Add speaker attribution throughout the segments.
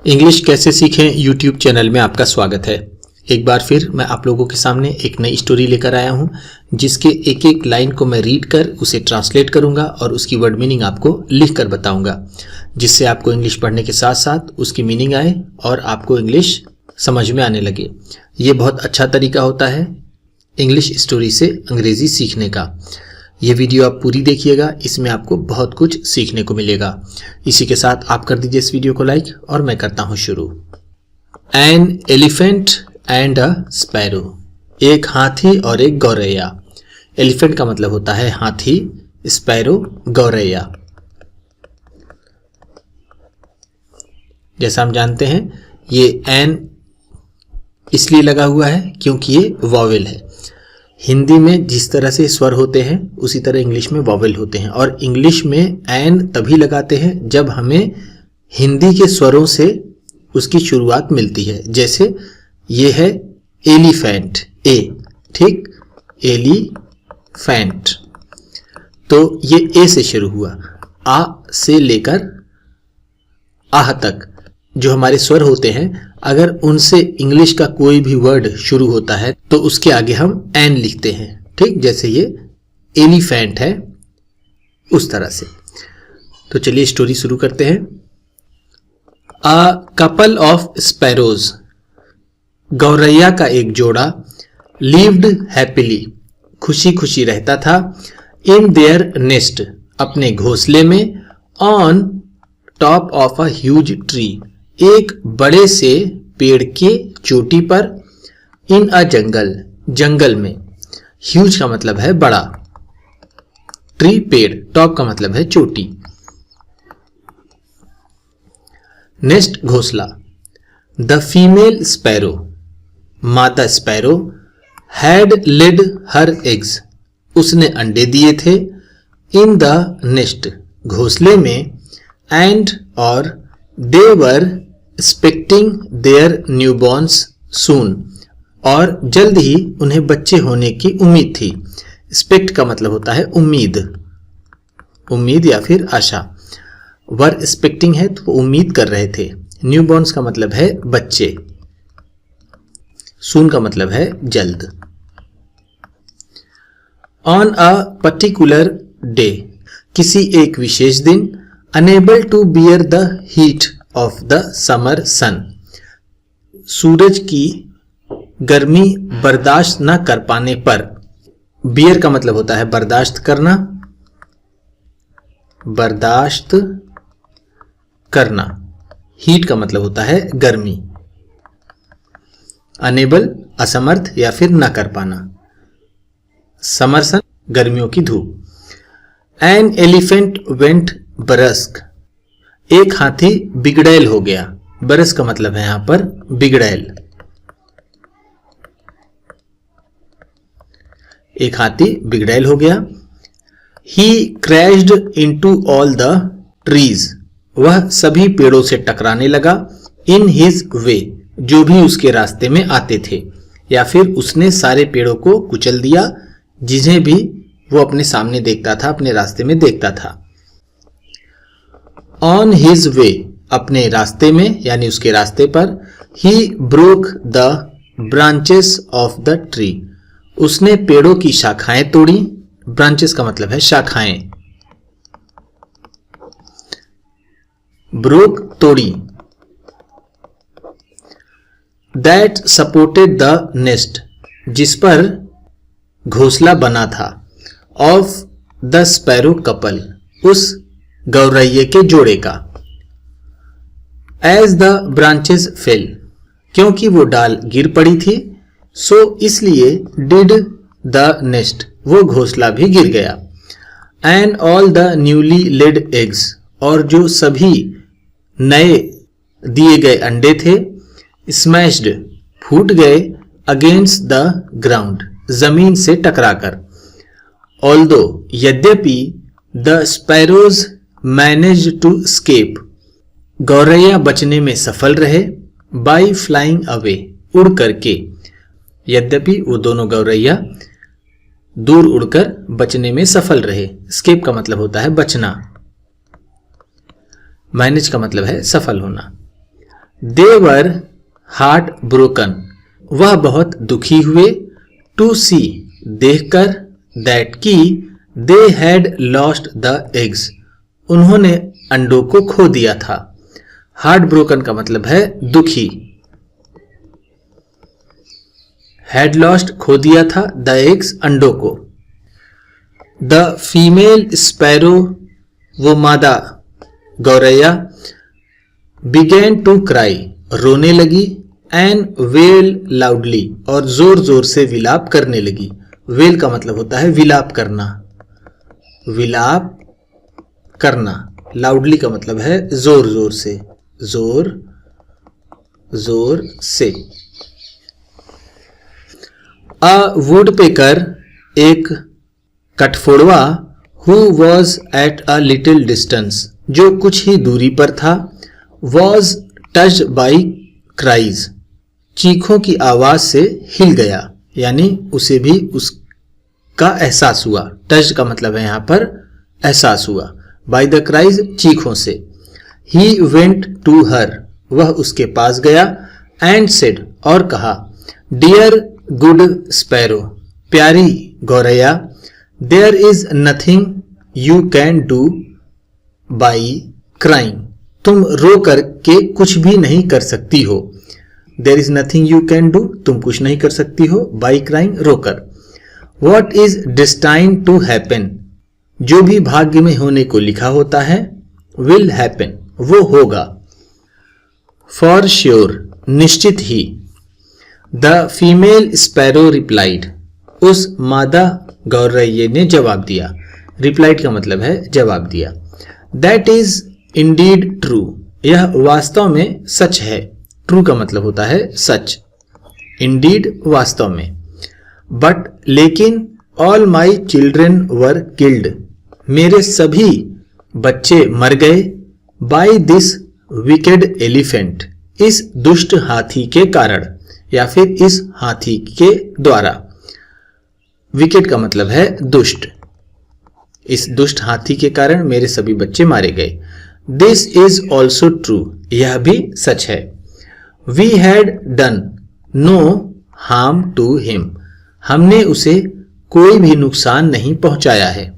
Speaker 1: English कैसे सीखें YouTube channel में आपका स्वागत है। एक बार फिर मैं आप लोगों के सामने एक नई स्टोरी लेकर आया हूं, जिसके एक एक लाइन को मैं रीड कर उसे ट्रांसलेट करूंगा और उसकी वर्ड मीनिंग आपको लिख कर बताऊंगा, जिससे आपको इंग्लिश पढ़ने के साथ साथ उसकी मीनिंग आए और आपको इंग्लिश समझ में आने लगे। ये बहुत अच्छा तरीका होता है इंग्लिश स्टोरी से अंग्रेजी सीखने का। ये वीडियो आप पूरी देखिएगा, इसमें आपको बहुत कुछ सीखने को मिलेगा। इसी के साथ आप कर दीजिए इस वीडियो को लाइक और मैं करता हूं शुरू। An elephant and a sparrow, एक हाथी और एक गौरैया। एलिफेंट का मतलब होता है हाथी, स्पैरो गौरैया। जैसा हम जानते हैं ये एन इसलिए लगा हुआ है क्योंकि ये वॉवेल है। हिंदी में जिस तरह से स्वर होते हैं उसी तरह इंग्लिश में वॉवेल होते हैं, और इंग्लिश में एन तभी लगाते हैं जब हमें हिंदी के स्वरों से उसकी शुरुआत मिलती है। जैसे ये है एलिफेंट, ए, ठीक, एलिफेंट, तो ये ए से शुरू हुआ। आ से लेकर आह तक जो हमारे स्वर होते हैं, अगर उनसे इंग्लिश का कोई भी वर्ड शुरू होता है तो उसके आगे हम एन लिखते हैं, ठीक। जैसे ये एलिफेंट है उस तरह से। तो चलिए स्टोरी शुरू करते हैं। अ कपल ऑफ स्पैरोज, गौरैया का एक जोड़ा, लिव्ड हैप्पीली, खुशी खुशी रहता था, इन देयर नेस्ट, अपने घोंसले में, on top of a huge tree, एक बड़े से पेड़ के चोटी पर, इन अ जंगल, जंगल में। ह्यूज का मतलब है बड़ा, ट्री पेड़, टॉप का मतलब है चोटी। नेक्स्ट घोंसला। द फीमेल स्पैरो, मादा sparrow, had laid her eggs, उसने अंडे दिए थे, इन द नेस्ट, घोंसले में, एंड और, दे वर एक्सपेक्टिंग देयर न्यूबॉर्न्स सून, और जल्द ही उन्हें बच्चे होने की उम्मीद थी। एक्सपेक्ट का मतलब होता है उम्मीद, उम्मीद या फिर आशा। वर एक्सपेक्टिंग है तो उम्मीद कर रहे थे। न्यूबॉर्न्स का मतलब है बच्चे, सून का मतलब है जल्द। ऑन अ पर्टिकुलर डे, किसी एक विशेष दिन, unable to bear the heat of the summer sun, सूरज की गर्मी बर्दाश्त न कर पाने पर, बियर का मतलब होता है बर्दाश्त करना, बर्दाश्त करना, हीट का मतलब होता है गर्मी, अनेबल असमर्थ या फिर न कर पाना, समर सन गर्मियों की धूप। एन एलिफेंट वेंट बरस्क, एक हाथी बिगड़ैल हो गया। बरस का मतलब है यहां पर बिगड़ैल, एक हाथी बिगड़ैल हो गया। He crashed into all the trees, वह सभी पेड़ों से टकराने लगा, इन हिज वे, जो भी उसके रास्ते में आते थे, या फिर उसने सारे पेड़ों को कुचल दिया जिन्हें भी वो अपने सामने देखता था, अपने रास्ते में देखता था। ऑन हिज वे, अपने रास्ते में यानी उसके रास्ते पर, he broke the branches of the tree, उसने पेड़ों की शाखाएं तोड़ी। ब्रांचेस का मतलब है शाखाएं, ब्रोक तोड़ी। दैट सपोर्टेड द नेस्ट, जिस पर घोंसला बना था, ऑफ द स्पैरो कपल, उस गौरैये के जोड़े का। एज द ब्रांचेस फेल, क्योंकि वो डाल गिर पड़ी थी, सो इसलिए डिड द नेस्ट, वो घोंसला भी गिर गया। And all the newly laid eggs, और जो सभी नए दिए गए अंडे थे, स्मैश्ड, फूट गए, अगेंस्ट द ग्राउंड, जमीन से टकराकर। ऑल्दो, यद्यपि, the sparrows manage to escape, गौरैया बचने में सफल रहे, बाई फ्लाइंग अवे, उड़ करके। यद्यपि वो दोनों गौरैया दूर उड़कर बचने में सफल रहे। स्केप का मतलब होता है बचना, मैनेज का मतलब है सफल होना। दे वर हार्ट ब्रोकन, वह बहुत दुखी हुए, टू सी, देखकर, दैट की, they had lost the eggs, उन्होंने अंडों को खो दिया था। हार्ट ब्रोकन का मतलब है दुखी, हैड लॉस्ट खो दिया था, द एग्स अंडों को। द फीमेल स्पैरो, वो मादा गौरैया, बिगेन टू क्राई, रोने लगी, एंड वेल लाउडली, और जोर जोर से विलाप करने लगी। वेल का मतलब होता है विलाप करना, विलाप करना। लाउडली का मतलब है जोर जोर से, जोर जोर से। अ वुडपेकर, एक कठफोड़वा, who was at a little distance, जो कुछ ही दूरी पर था, वॉज टच्ड बाई क्राइज, चीखों की आवाज से हिल गया, यानी उसे भी उसका एहसास हुआ। टच का मतलब है यहां पर एहसास हुआ। बाय द क्राइज, चीखों से। ही वेंट टू हर, वह उसके पास गया, एंड सेड, और कहा, डियर गुड स्पैरो, प्यारी गौरैया, there is nothing you can do by crying, तुम रो करके कुछ भी नहीं कर सकती हो। There is nothing you can do, तुम कुछ नहीं कर सकती हो, बाई क्राइंग, रोकर। What is destined to happen, जो भी भाग्य में होने को लिखा होता है, विल हैपन, वो होगा। फॉर श्योर, निश्चित ही। द फीमेल स्पैरो रिप्लाइड, उस मादा गौरैये ने जवाब दिया। रिप्लाइड का मतलब है जवाब दिया। दैट इज इंडीड ट्रू, यह वास्तव में सच है। ट्रू का मतलब होता है सच, इंडीड वास्तव में। बट लेकिन, all my children were killed, मेरे सभी बच्चे मर गए, बाय दिस विकेड एलिफेंट, इस दुष्ट हाथी के कारण, या फिर इस हाथी के द्वारा। विकेड का मतलब है दुष्ट, इस दुष्ट हाथी के कारण मेरे सभी बच्चे मारे गए। दिस इज ऑल्सो ट्रू, यह भी सच है। We had done no harm to him, हमने उसे कोई भी नुकसान नहीं पहुंचाया है।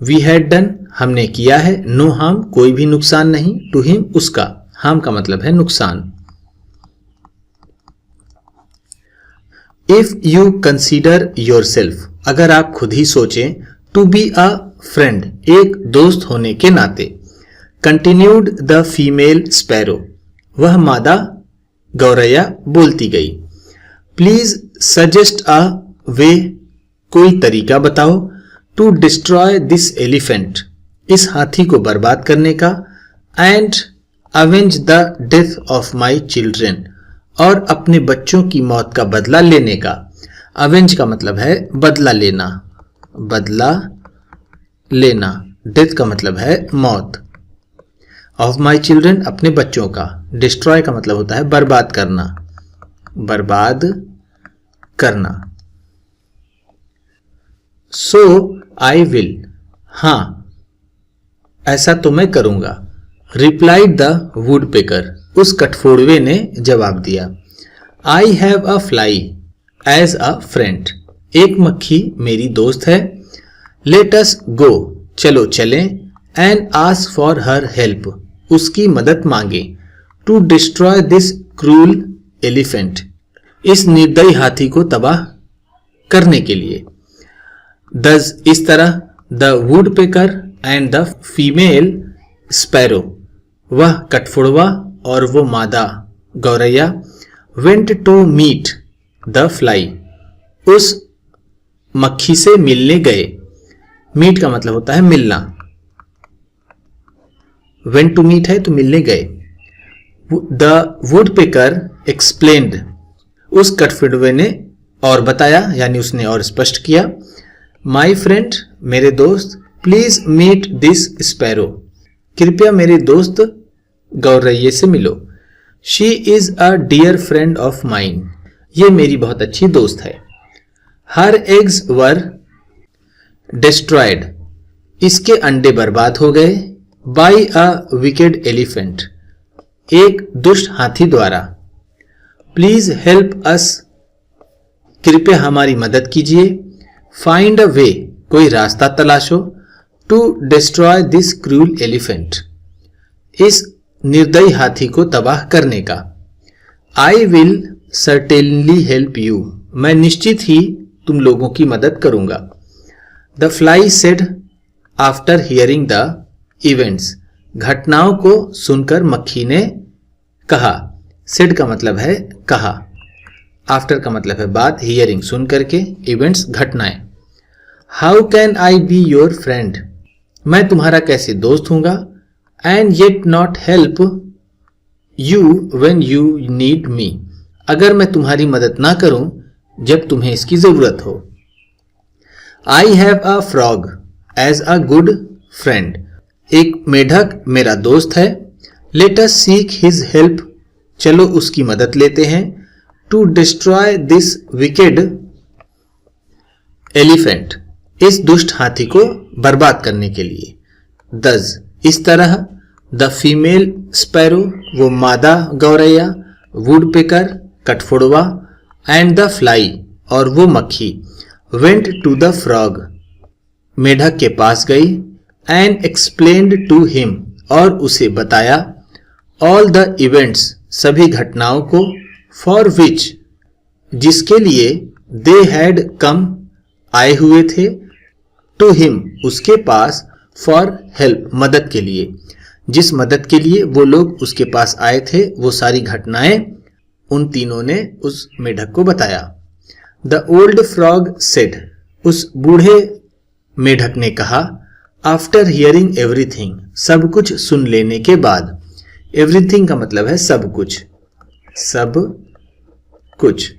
Speaker 1: वी हैड डन, हमने किया है, नो हार्म, कोई भी नुकसान नहीं, टू हिम, उसका। हार्म का मतलब है नुकसान। If you consider your self, अगर आप खुद ही सोचें, टू बी अ फ्रेंड, एक दोस्त होने के नाते। कंटिन्यूड द फीमेल स्पैरो, वह मादा गौरैया बोलती गई। प्लीज सजेस्ट अ वे, कोई तरीका बताओ, टू डिस्ट्रॉय दिस एलिफेंट, इस हाथी को बर्बाद करने का, and avenge the death of my children, और अपने बच्चों की मौत का बदला लेने का। अवेंज का मतलब है बदला लेना, बदला लेना। डेथ का मतलब है मौत, ऑफ माई चिल्ड्रेन, अपने बच्चों का। डिस्ट्रॉय का मतलब होता है बर्बाद करना, बर्बाद करना। सो आई विल, हाँ ऐसा तो मैं करूंगा। रिप्लाइड द वुडपेकर, उस कठफोड़वे ने जवाब दिया। I have a fly as a friend, एक मक्खी मेरी दोस्त है। लेट अस गो, चलो चलें। And ask for her help, उसकी मदद मांगे। To destroy this cruel elephant, इस निर्दयी हाथी को तबाह करने के लिए। दस, इस तरह, the woodpecker and the female sparrow, वह कठफोड़वा और वो मादा गौरैया, went to meet the fly, उस मक्खी से मिलने गए। मीट का मतलब होता है मिलना, वेंट टू मीट है तो मिलने गए। द वुडपेकर एक्सप्लेन्ड, उस कठफोड़वे ने और बताया, यानी उसने और स्पष्ट किया। माई फ्रेंड, मेरे दोस्त, प्लीज मीट दिस स्पैरो, कृपया मेरे दोस्त गौरैये से मिलो। She is a dear friend of mine, ये मेरी बहुत अच्छी दोस्त है। हर एग्स वर डिस्ट्रॉयड, इसके अंडे बर्बाद हो गए। बाय अ विकेड एलिफेंट, एक दुष्ट हाथी द्वारा। प्लीज हेल्प अस, कृपया हमारी मदद कीजिए। फाइंड अ वे, कोई रास्ता तलाशो। To destroy this cruel elephant, इस निर्दयी हाथी को तबाह करने का। I will certainly help you, मैं निश्चित ही तुम लोगों की मदद करूंगा। The fly said after hearing the events, घटनाओं को सुनकर मक्खी ने कहा। सेड का मतलब है कहा, आफ्टर का मतलब है बाद, हियरिंग सुन करके, इवेंट्स घटनाएं। How can I be your friend, मैं तुम्हारा कैसे दोस्त हूंगा। And yet not help you when you need me, अगर मैं तुम्हारी मदद ना करूं जब तुम्हें इसकी जरूरत हो। I have a frog as a good friend, एक मेढक मेरा दोस्त है। Let us seek his help, चलो उसकी मदद लेते हैं। To destroy this wicked elephant, इस दुष्ट हाथी को बर्बाद करने के लिए। दस, इस तरह। द फीमेल स्पैरो, वो मादा गौरैया। वुड पिकर, कठफोड़वा। एंड द फ्लाई, और वो मक्खी। वेंट टू द फ्रॉग, मेढक के पास गई। एंड एक्सप्लेन्ड टू हिम, और उसे बताया। ऑल द इवेंट्स, सभी घटनाओं को। फॉर विच, जिसके लिए। दे हैड कम, आए हुए थे। टू हिम, उसके पास। फॉर हेल्प, मदद के लिए। जिस मदद के लिए वो लोग उसके पास आए थे, वो सारी घटनाएं उन तीनों ने उस मेढक को बताया। द ओल्ड फ्रॉग सेड, उस बूढ़े मेढक ने कहा। आफ्टर हियरिंग एवरीथिंग, सब कुछ सुन लेने के बाद। एवरीथिंग का मतलब है सब कुछ, सब कुछ।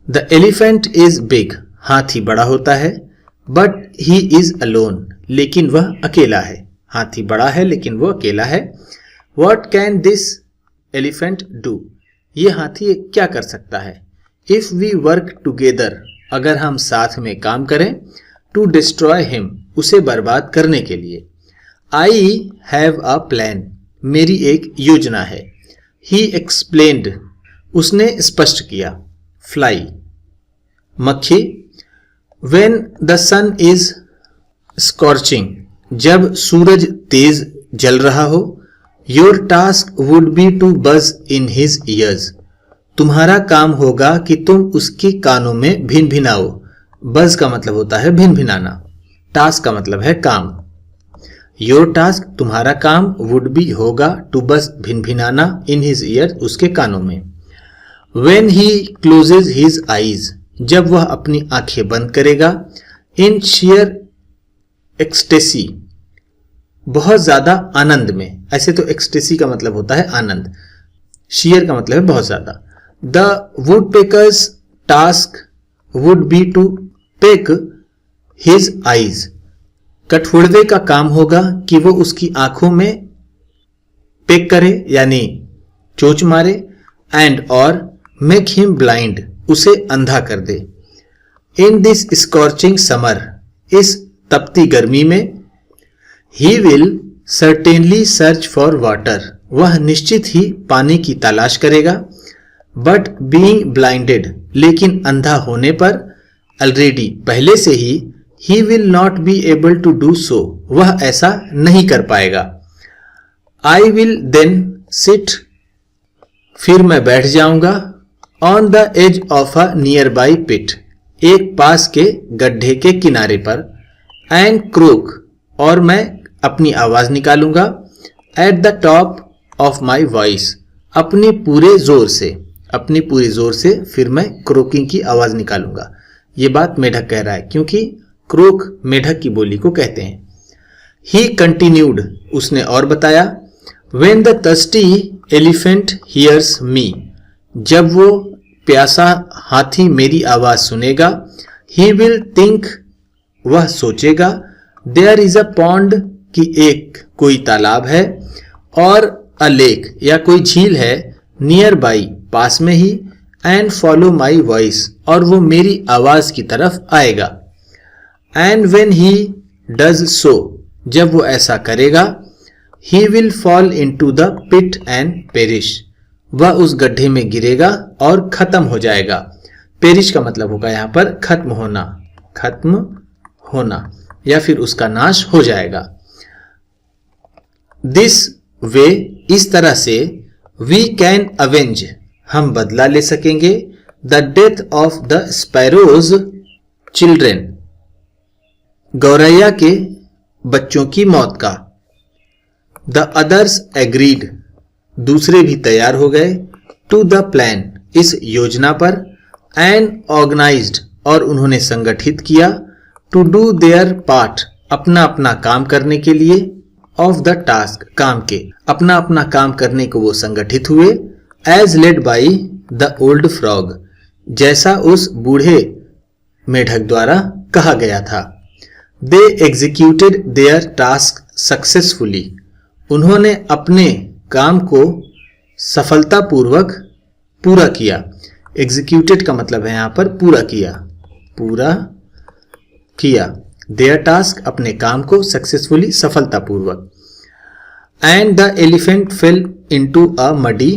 Speaker 1: द एलिफेंट इज बिग, हाथी बड़ा होता है। बट ही इज अलोन, लेकिन वह अकेला है। हाथी बड़ा है लेकिन वो अकेला है। What can this elephant do, ये हाथी क्या कर सकता है। इफ वी वर्क टुगेदर, अगर हम साथ में काम करें। टू डिस्ट्रॉय हिम, उसे बर्बाद करने के लिए। आई हैव अ प्लान, मेरी एक योजना है। ही एक्सप्लेन्ड, उसने स्पष्ट किया। फ्लाई, मक्खी। When the sun is scorching, जब सूरज तेज जल रहा हो। Your task would be to buzz in his years, तुम्हारा काम होगा कि तुम उसके कानों में भिन भिनाओ। बज का मतलब होता है भिन भिनाना, टास्क का मतलब है काम। योर टास्क, तुम्हारा काम। वुड बी, होगा। टू बज, भिन भिनाना। इन हिज ईयर, उसके कानों में। When he closes his eyes, जब वह अपनी आंखें बंद करेगा। इन शेयर एक्सटेसी, बहुत ज्यादा आनंद में। ऐसे तो एक्सटेसी का मतलब होता है आनंद, शेयर का मतलब है बहुत ज्यादा। The woodpecker's task would be to peck his eyes, कठफोड़वे का काम होगा कि वो उसकी आंखों में पेक करे यानी चोच मारे। एंड और मेक हिम ब्लाइंड, उसे अंधा कर दे। इन दिस स्कॉर्चिंग समर, इस तपती गर्मी में। He will certainly search for water, वह निश्चित ही पानी की तलाश करेगा। बट बीइंग ब्लाइंडेड, लेकिन अंधा होने पर। ऑलरेडी, पहले से ही will not be able to do so, वह ऐसा नहीं कर पाएगा। आई विल देन सिट, फिर मैं बैठ जाऊंगा। On the edge of a nearby pit, एक पास के गड्ढे के किनारे पर। एंड क्रोक, और मैं अपनी आवाज निकालूंगा। At the top of my voice, अपनी पूरे जोर से फिर मैं क्रोकिंग की आवाज निकालूंगा। ये बात मेढक कह रहा है क्योंकि क्रोक मेढक की बोली को कहते हैं। ही कंटिन्यूड, उसने और बताया। When the thirsty elephant hears me, जब वो प्यासा हाथी मेरी आवाज सुनेगा। ही विल थिंक, वह सोचेगा। देयर इज अ पॉन्ड, कि एक कोई तालाब है। और अ लेक, या कोई झील है। नियर बाई, पास में ही। एंड फॉलो माई वॉइस, और वो मेरी आवाज की तरफ आएगा। And when he does so, जब वो ऐसा करेगा। He will fall into the pit and perish, वह उस गड्ढे में गिरेगा और खत्म हो जाएगा। पेरिश का मतलब होगा यहां पर खत्म होना या फिर उसका नाश हो जाएगा। दिस वे, इस तरह से, वी कैन अवेंज, हम बदला ले सकेंगे, the death of the sparrows children, गौरैया के बच्चों की मौत का। द अदर्स एग्रीड, दूसरे भी तैयार हो गए, टू द प्लान, इस योजना पर, एंड ऑर्गेनाइज्ड, और उन्होंने संगठित किया, टू डू देयर पार्ट, अपना अपना काम करने के लिए, ऑफ द टास्क, काम के, अपना अपना काम करने को वो संगठित हुए, as led by the old frog, जैसा उस बूढ़े मेढक द्वारा कहा गया था। They executed their task successfully, उन्होंने अपने काम को सफलतापूर्वक पूरा किया। एग्जीक्यूटेड का मतलब है यहां पर पूरा किया। देयर टास्क, अपने काम को, सक्सेसफुली, सफलतापूर्वक। And the elephant fell into a muddy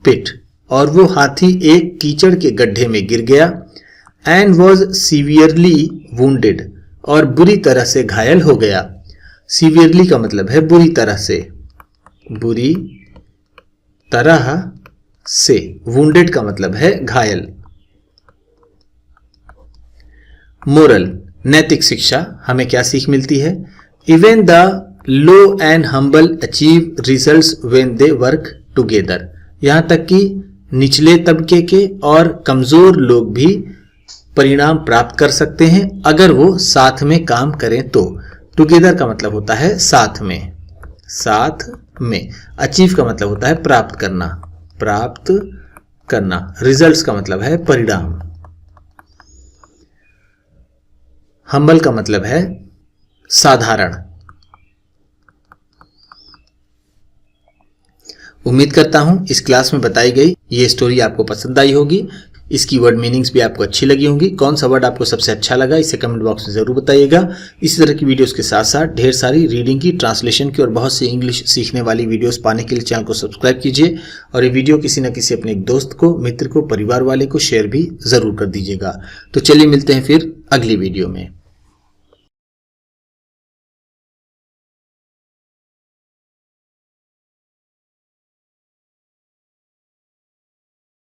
Speaker 1: pit, और वो हाथी एक कीचड़ के गड्ढे में गिर गया। एंड वॉज सीवियरली वुंडेड, और बुरी तरह से घायल हो गया। सीवियरली का मतलब है बुरी तरह से, वुंडेड का मतलब है घायल। मोरल, नैतिक शिक्षा, हमें क्या सीख मिलती है? Even the low and humble achieve results when they work together, यहां तक कि निचले तबके के और कमजोर लोग भी परिणाम प्राप्त कर सकते हैं अगर वो साथ में काम करें तो। टुगेदर का मतलब होता है साथ में। अचीव का मतलब होता है प्राप्त करना। रिजल्ट्स का मतलब है परिणाम। हम्बल का मतलब है साधारण। उम्मीद करता हूं इस क्लास में बताई गई ये स्टोरी आपको पसंद आई होगी। इसकी वर्ड मीनिंग्स भी आपको अच्छी लगी होंगी। कौन सा वर्ड आपको सबसे अच्छा लगा इसे कमेंट बॉक्स में जरूर बताइएगा। इसी तरह की वीडियोस के साथ साथ ढेर सारी रीडिंग की, ट्रांसलेशन की और बहुत सी इंग्लिश सीखने वाली वीडियोस पाने के लिए चैनल को सब्सक्राइब कीजिए और ये वीडियो किसी न किसी अपने एक दोस्त को, मित्र को, परिवार वाले को शेयर भी जरूर कर दीजिएगा। तो चलिए मिलते हैं फिर अगली वीडियो में।